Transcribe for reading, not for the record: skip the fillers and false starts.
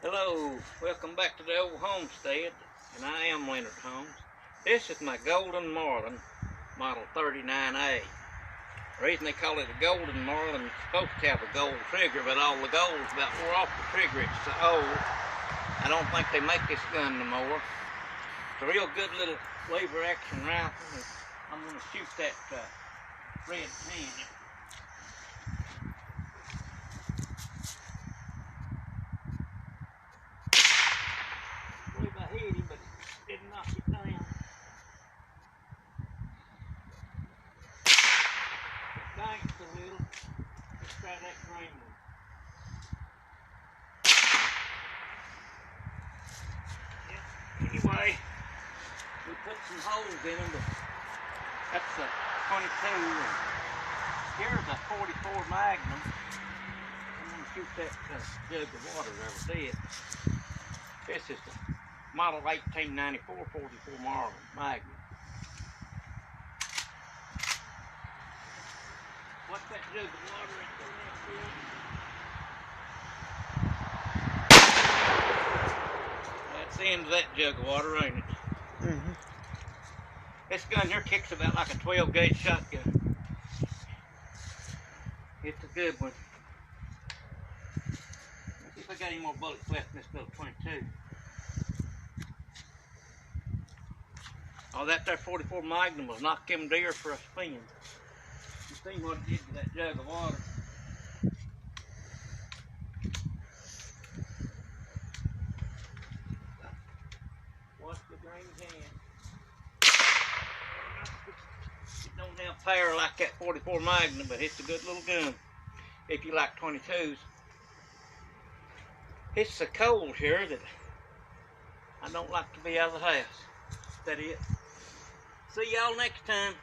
Hello, welcome back to the old homestead, and I am Leonard Holmes. This is my Golden Marlin, model 39A. The reason they call it a Golden Marlin, it's supposed to have a gold trigger, but all the gold's about wore off the trigger. It's so old, I don't think they make this gun no more. It's a real good little lever action rifle, and I'm going to shoot that red pin. I believe I hit him, but it didn't knock it down. It banks a little. Let's try that green one. Yeah. Anyway, we put some holes in them, but that's a 22, and here's a 44 Magnum. I'm going to shoot that jug of water there with it. This is the model 1894 44 Marlin Magnum. What's that jug of water in there? That's the end of that jug of water, ain't it? Mm-hmm. This gun here kicks about like a 12-gauge shotgun. It's a good one. Let's see if I got any more bullets left in this little 22. Oh, that there 44 Magnum was knock them deer for a spin. You seen what it did to that jug of water. Watch the green can. It don't have power like that 44 Magnum, but it's a good little gun if you like 22s. It's so cold here that I don't like to be out of the house. Is that it? See y'all next time.